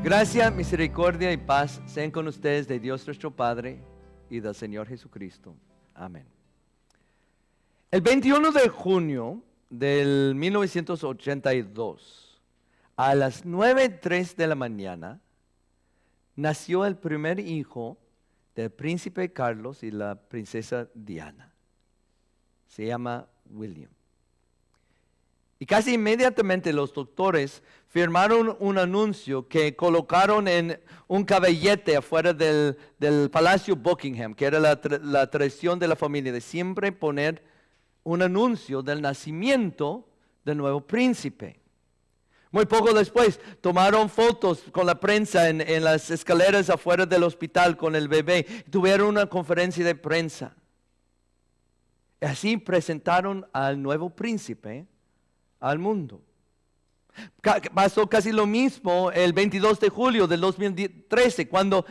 Gracia, misericordia y paz sean con ustedes de Dios nuestro Padre y del Señor Jesucristo. Amén. El 21 de junio del 1982, a las 9:03 de la mañana, nació el primer hijo del príncipe Carlos y la princesa Diana. Se llama William. Y casi inmediatamente los doctores firmaron un anuncio que colocaron en un caballete afuera del Palacio Buckingham, que era la tradición de la familia, de siempre poner un anuncio del nacimiento del nuevo príncipe. Muy poco después tomaron fotos con la prensa en las escaleras afuera del hospital con el bebé. Tuvieron una conferencia de prensa. Y así presentaron al nuevo príncipe al mundo. Pasó casi lo mismo el 22 de julio del 2013, cuando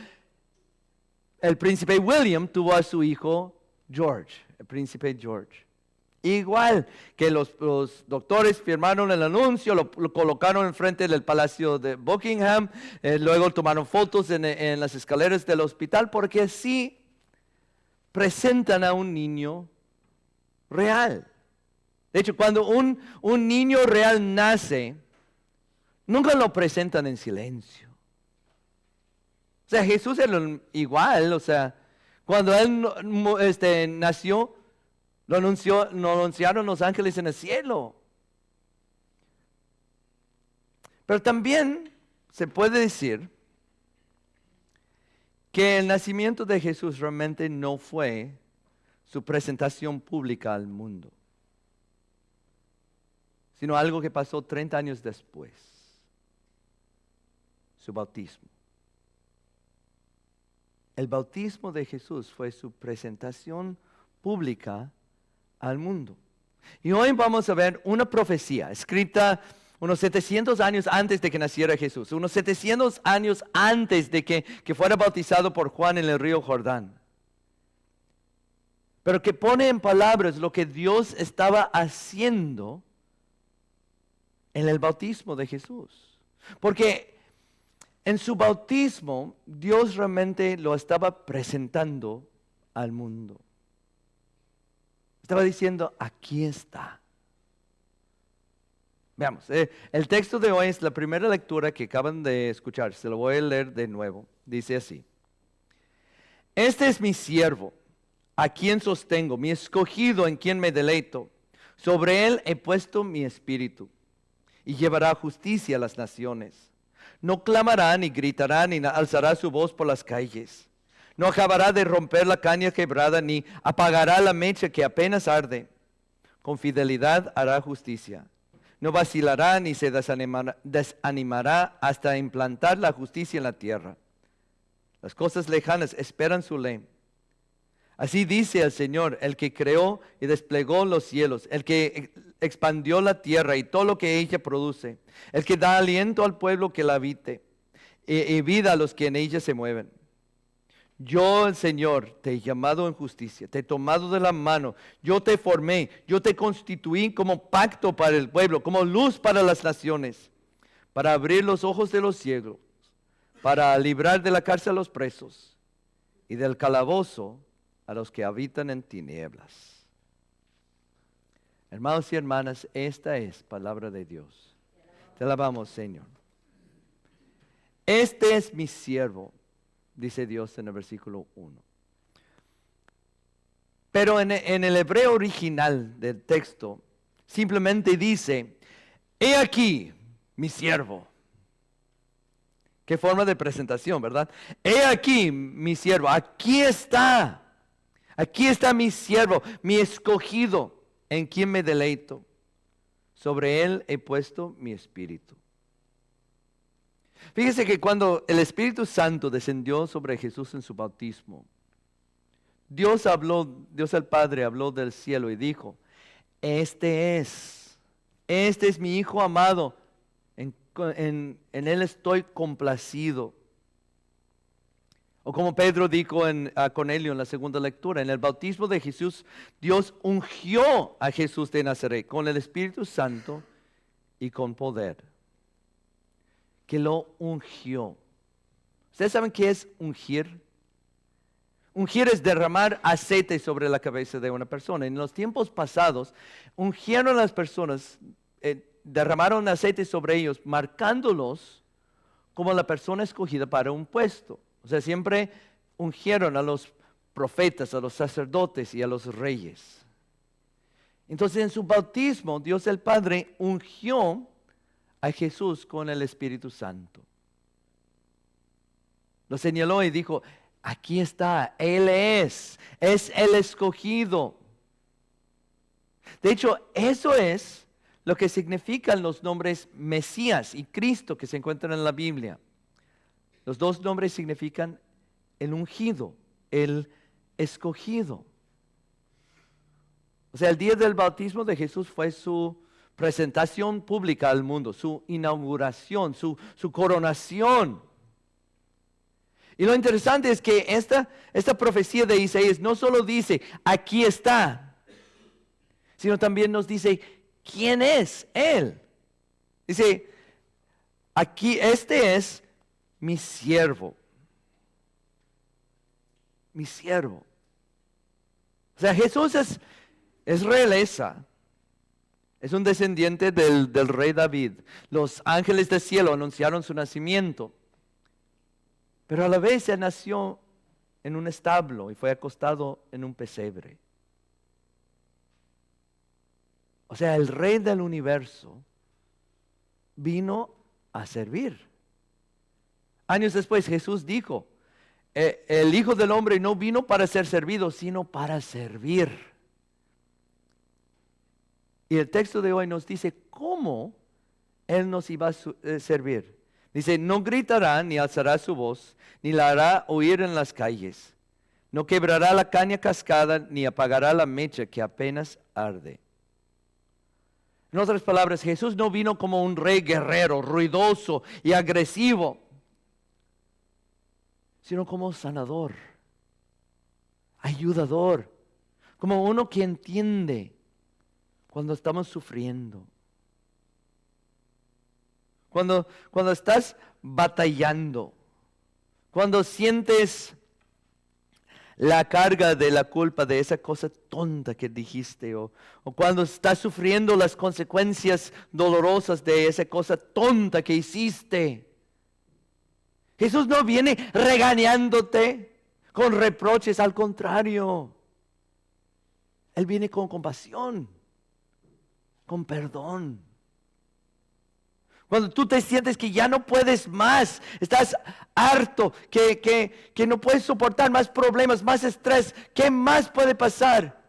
el príncipe William tuvo a su hijo George, el príncipe George. Igual que los doctores firmaron el anuncio, lo colocaron enfrente del palacio de Buckingham, luego tomaron fotos en las escaleras del hospital, porque así presentan a un niño real. De hecho, cuando un niño real nace, nunca lo presentan en silencio. O sea, Jesús era igual, o sea, cuando él nació, lo anunciaron los ángeles en el cielo. Pero también se puede decir que el nacimiento de Jesús realmente no fue su presentación pública al mundo, sino algo que pasó 30 años después, su bautismo. El bautismo de Jesús fue su presentación pública al mundo. Y hoy vamos a ver una profecía escrita unos 700 años antes de que naciera Jesús, unos 700 años antes de que fuera bautizado por Juan en el río Jordán. Pero que pone en palabras lo que Dios estaba haciendo en el bautismo de Jesús. Porque en su bautismo Dios realmente lo estaba presentando al mundo. Estaba diciendo, aquí está. Veamos, el texto de hoy es la primera lectura que acaban de escuchar. Se lo voy a leer de nuevo. Dice así: Este es mi siervo, a quien sostengo, mi escogido, en quien me deleito. Sobre él he puesto mi espíritu, y llevará justicia a las naciones. No clamará, ni gritará, ni alzará su voz por las calles. No acabará de romper la caña quebrada, ni apagará la mecha que apenas arde. Con fidelidad hará justicia. No vacilará ni se desanimará hasta implantar la justicia en la tierra. Las cosas lejanas esperan su ley. Así dice el Señor, el que creó y desplegó los cielos, el que expandió la tierra y todo lo que ella produce, el que da aliento al pueblo que la habite y vida a los que en ella se mueven. Yo, el Señor, te he llamado en justicia, te he tomado de la mano, yo te formé, yo te constituí como pacto para el pueblo, como luz para las naciones, para abrir los ojos de los ciegos, para librar de la cárcel a los presos y del calabozo a los que habitan en tinieblas. Hermanos y hermanas, esta es palabra de Dios. Te alabamos, Señor. Este es mi siervo, dice Dios en el versículo 1. Pero en el hebreo original del texto, simplemente dice, he aquí mi siervo. Qué forma de presentación, ¿verdad? He aquí mi siervo, aquí está. Aquí está mi siervo, mi escogido, en quien me deleito. Sobre él he puesto mi espíritu. Fíjese que cuando el Espíritu Santo descendió sobre Jesús en su bautismo, Dios el Padre habló del cielo y dijo, este es mi Hijo amado, en él estoy complacido. O como Pedro dijo a Cornelio en la segunda lectura, en el bautismo de Jesús, Dios ungió a Jesús de Nazaret con el Espíritu Santo y con poder. que lo ungió. ¿Ustedes saben qué es ungir? Ungir es derramar aceite sobre la cabeza de una persona. En los tiempos pasados, ungieron a las personas, derramaron aceite sobre ellos, marcándolos como la persona escogida para un puesto. O sea, siempre ungieron a los profetas, a los sacerdotes y a los reyes. Entonces, en su bautismo, Dios el Padre ungió a Jesús con el Espíritu Santo. Lo señaló y dijo, aquí está, Él es el escogido. De hecho, eso es lo que significan los nombres Mesías y Cristo que se encuentran en la Biblia. Los dos nombres significan el ungido, el escogido. O sea, el día del bautismo de Jesús fue su presentación pública al mundo, su inauguración, su coronación. Y lo interesante es que esta profecía de Isaías no solo dice, aquí está, sino también nos dice, ¿quién es Él? Dice, aquí, este es mi siervo. Mi siervo. O sea, Jesús es realeza. Es un descendiente del rey David. Los ángeles del cielo anunciaron su nacimiento. Pero a la vez se nació en un establo y fue acostado en un pesebre. O sea, el rey del universo vino a servir. Años después Jesús dijo, el Hijo del Hombre no vino para ser servido, sino para servir. Y el texto de hoy nos dice cómo Él nos iba a servir. Dice, no gritará ni alzará su voz, ni la hará oír en las calles. No quebrará la caña cascada, ni apagará la mecha que apenas arde. En otras palabras, Jesús no vino como un rey guerrero, ruidoso y agresivo, sino como sanador, ayudador, como uno que entiende cuando estamos sufriendo. Cuando estás batallando, cuando sientes la carga de la culpa de esa cosa tonta que dijiste, o cuando estás sufriendo las consecuencias dolorosas de esa cosa tonta que hiciste. Jesús no viene regañándote con reproches, al contrario. Él viene con compasión, con perdón. Cuando tú te sientes que ya no puedes más, estás harto, que no puedes soportar más problemas, más estrés, ¿qué más puede pasar?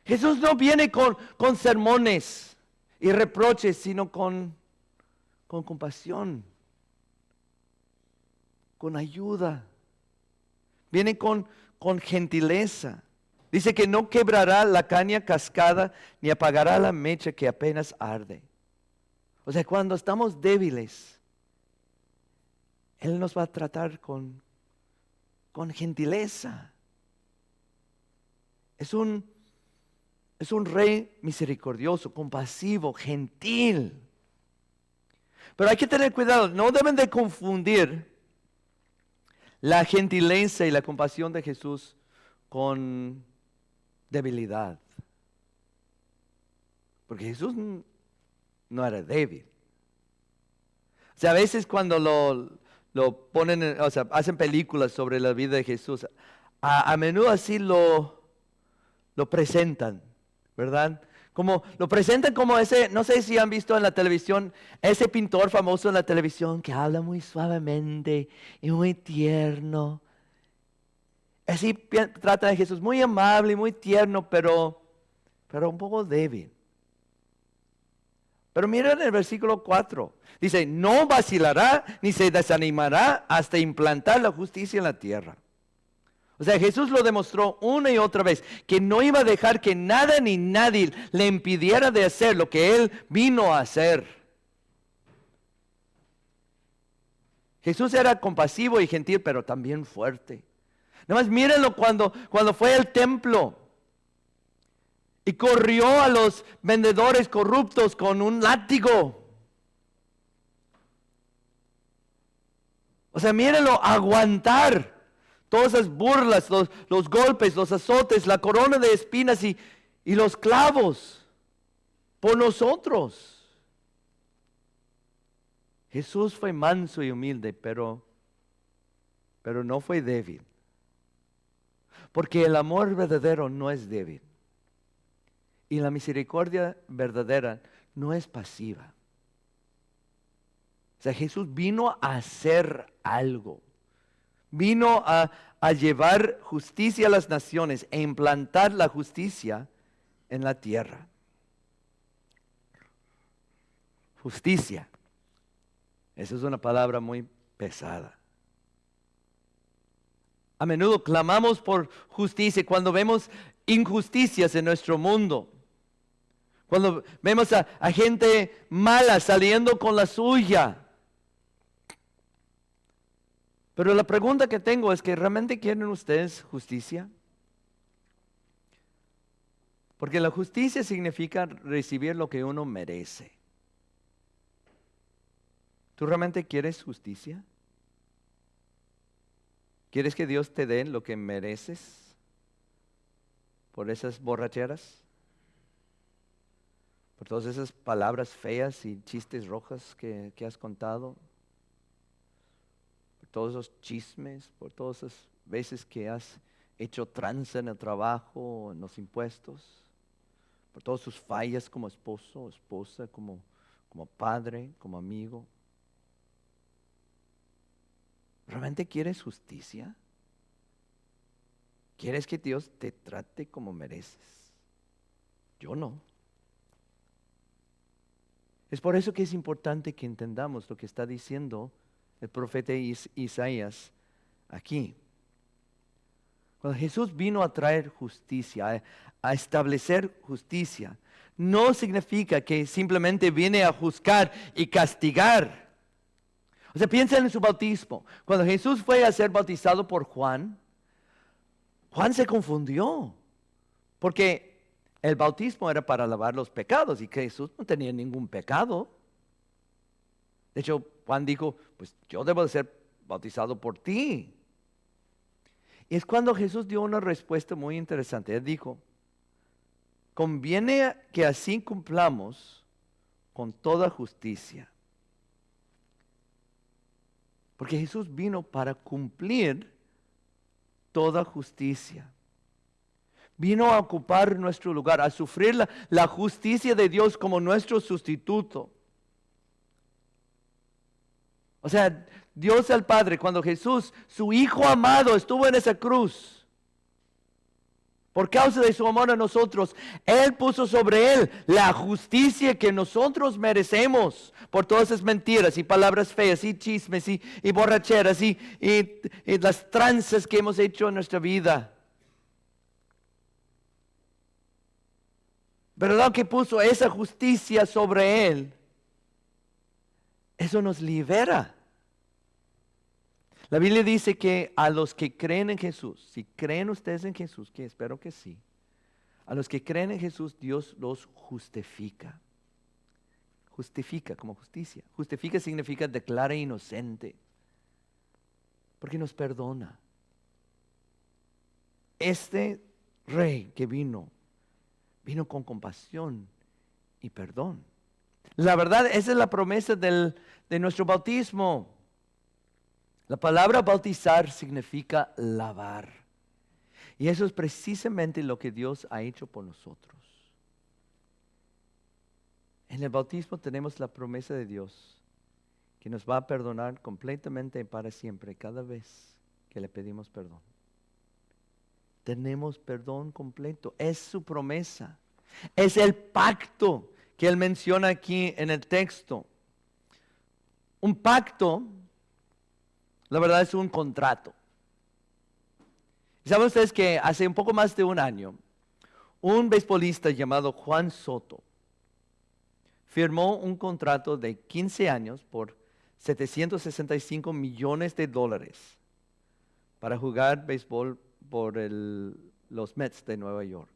Jesús no viene con sermones y reproches, sino con compasión, con ayuda. Viene con gentileza. Dice que no quebrará la caña cascada, ni apagará la mecha que apenas arde. O sea, cuando estamos débiles, Él nos va a tratar con gentileza. Es un rey misericordioso, compasivo, gentil. Pero hay que tener cuidado, no deben de confundir la gentileza y la compasión de Jesús con debilidad. Porque Jesús no era débil. O sea, a veces cuando lo ponen, o sea, hacen películas sobre la vida de Jesús, a menudo así lo presentan, ¿verdad? Como lo presentan como ese, no sé si han visto en la televisión, ese pintor famoso en la televisión que habla muy suavemente y muy tierno. Así tratan a Jesús, muy amable y muy tierno, pero un poco débil. Pero miren el versículo 4. Dice, no vacilará ni se desanimará hasta implantar la justicia en la tierra. O sea, Jesús lo demostró una y otra vez, que no iba a dejar que nada ni nadie le impidiera de hacer lo que Él vino a hacer. Jesús era compasivo y gentil, pero también fuerte. Nada más mírenlo cuando fue al templo. Y corrió a los vendedores corruptos con un látigo. O sea, mírenlo, aguantar todas esas burlas, los golpes, los azotes, la corona de espinas y los clavos por nosotros. Jesús fue manso y humilde, pero no fue débil. Porque el amor verdadero no es débil. Y la misericordia verdadera no es pasiva. O sea, Jesús vino a hacer algo. Vino a llevar justicia a las naciones e implantar la justicia en la tierra. Justicia. Esa es una palabra muy pesada. A menudo clamamos por justicia cuando vemos injusticias en nuestro mundo. Cuando vemos a gente mala saliendo con la suya. Pero la pregunta que tengo es que ¿realmente quieren ustedes justicia? Porque la justicia significa recibir lo que uno merece. ¿Tú realmente quieres justicia? ¿Quieres que Dios te dé lo que mereces por esas borracheras? Por todas esas palabras feas y chistes rojos que has contado? Por todos esos chismes, por todas esas veces que has hecho tranza en el trabajo, en los impuestos, por todas sus fallas como esposo o esposa, como padre, como amigo. ¿Realmente quieres justicia? ¿Quieres que Dios te trate como mereces? Yo no. Es por eso que es importante que entendamos lo que está diciendo el profeta Isaías aquí. Cuando Jesús vino a traer justicia, a establecer justicia, no significa que simplemente viene a juzgar y castigar. O sea, piensen en su bautismo. Cuando Jesús fue a ser bautizado por Juan, Juan se confundió. Porque el bautismo era para lavar los pecados y que Jesús no tenía ningún pecado. De hecho, Juan dijo, pues yo debo de ser bautizado por ti. Y es cuando Jesús dio una respuesta muy interesante. Él dijo, conviene que así cumplamos con toda justicia. Porque Jesús vino para cumplir toda justicia. Vino a ocupar nuestro lugar, a sufrir la justicia de Dios como nuestro sustituto. O sea, Dios el Padre, cuando Jesús, su Hijo amado, estuvo en esa cruz, por causa de su amor a nosotros, Él puso sobre Él la justicia que nosotros merecemos por todas esas mentiras y palabras feas y chismes y borracheras y las tranzas que hemos hecho en nuestra vida. Pero lo que puso esa justicia sobre Él, eso nos libera. La Biblia dice que a los que creen en Jesús, si creen ustedes en Jesús, que espero que sí, a los que creen en Jesús, Dios los justifica. Justifica como justicia. Justifica significa declara inocente, porque nos perdona. Este Rey que vino con compasión y perdón. La verdad, esa es la promesa de nuestro bautismo. La palabra bautizar significa lavar. Y eso es precisamente lo que Dios ha hecho por nosotros. En el bautismo tenemos la promesa de Dios que nos va a perdonar completamente y para siempre cada vez que le pedimos perdón. Tenemos perdón completo. Es su promesa. Es el pacto que Él menciona aquí en el texto. Un pacto, la verdad, es un contrato. ¿Saben ustedes que hace un poco más de un año, un beisbolista llamado Juan Soto firmó un contrato de 15 años por $765 millones para jugar béisbol por los Mets de Nueva York?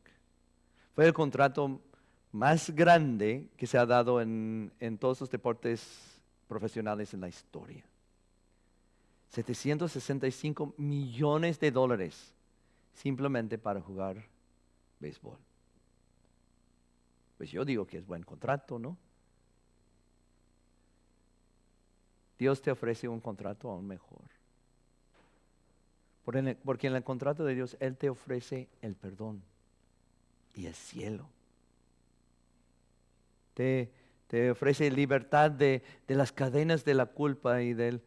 Fue el contrato más grande que se ha dado en todos los deportes profesionales en la historia. $765 millones simplemente para jugar béisbol. Pues yo digo que es buen contrato, ¿no? Dios te ofrece un contrato aún mejor. Porque en el contrato de Dios, Él te ofrece el perdón y el cielo. Te ofrece libertad de las cadenas de la culpa y del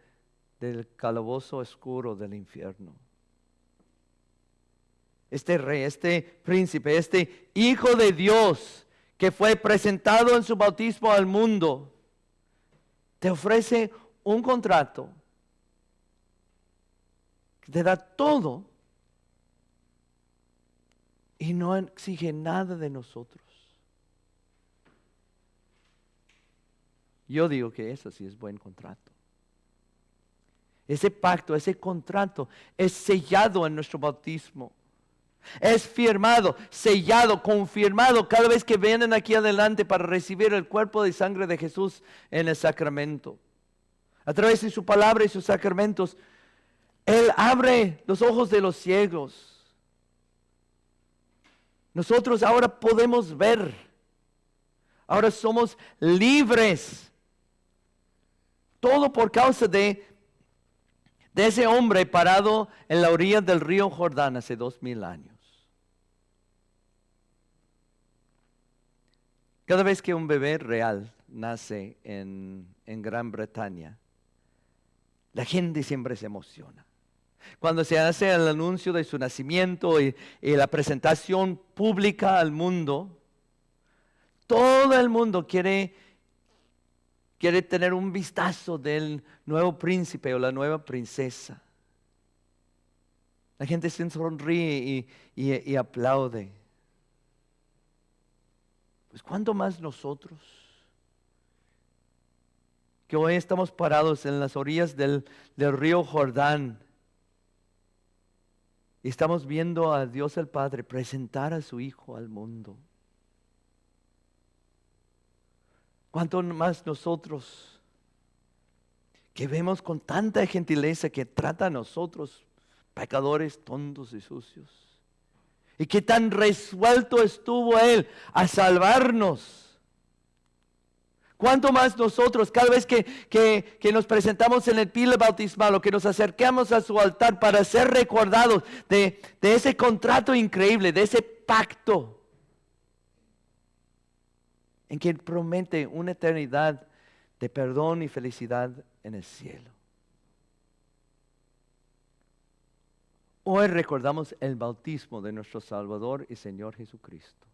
calabozo oscuro del infierno. Este rey, este príncipe, este hijo de Dios que fue presentado en su bautismo al mundo, te ofrece un contrato que te da todo y no exige nada de nosotros. Yo digo que eso sí es buen contrato. Ese pacto, ese contrato es sellado en nuestro bautismo. Es firmado, sellado, confirmado cada vez que vienen aquí adelante para recibir el cuerpo y sangre de Jesús en el sacramento. A través de su palabra y sus sacramentos, Él abre los ojos de los ciegos. Nosotros ahora podemos ver. Ahora somos libres. Todo por causa de ese hombre parado en la orilla del río Jordán hace 2000 años. Cada vez que un bebé real nace en Gran Bretaña, la gente siempre se emociona. Cuando se hace el anuncio de su nacimiento y la presentación pública al mundo, todo el mundo quiere tener un vistazo del nuevo príncipe o la nueva princesa. La gente se sonríe y aplaude. Pues ¿cuánto más nosotros? Que hoy estamos parados en las orillas del río Jordán. Y estamos viendo a Dios el Padre presentar a su Hijo al mundo. ¿Cuánto más nosotros que vemos con tanta gentileza que trata a nosotros, pecadores tontos y sucios? Y qué tan resuelto estuvo Él a salvarnos. ¿Cuánto más nosotros, cada vez que nos presentamos en el pila bautismal o que nos acercamos a su altar para ser recordados de ese contrato increíble, de ese pacto en que promete una eternidad de perdón y felicidad en el cielo? Hoy recordamos el bautismo de nuestro Salvador y Señor Jesucristo.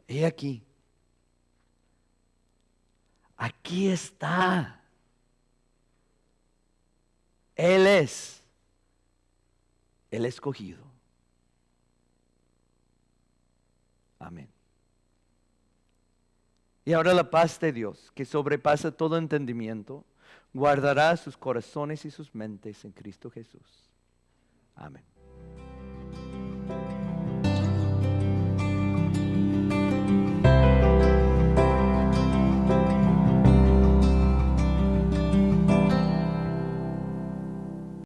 He aquí. Aquí está. Él es el escogido. Amén. Y ahora la paz de Dios, que sobrepasa todo entendimiento, guardará sus corazones y sus mentes en Cristo Jesús. Amén.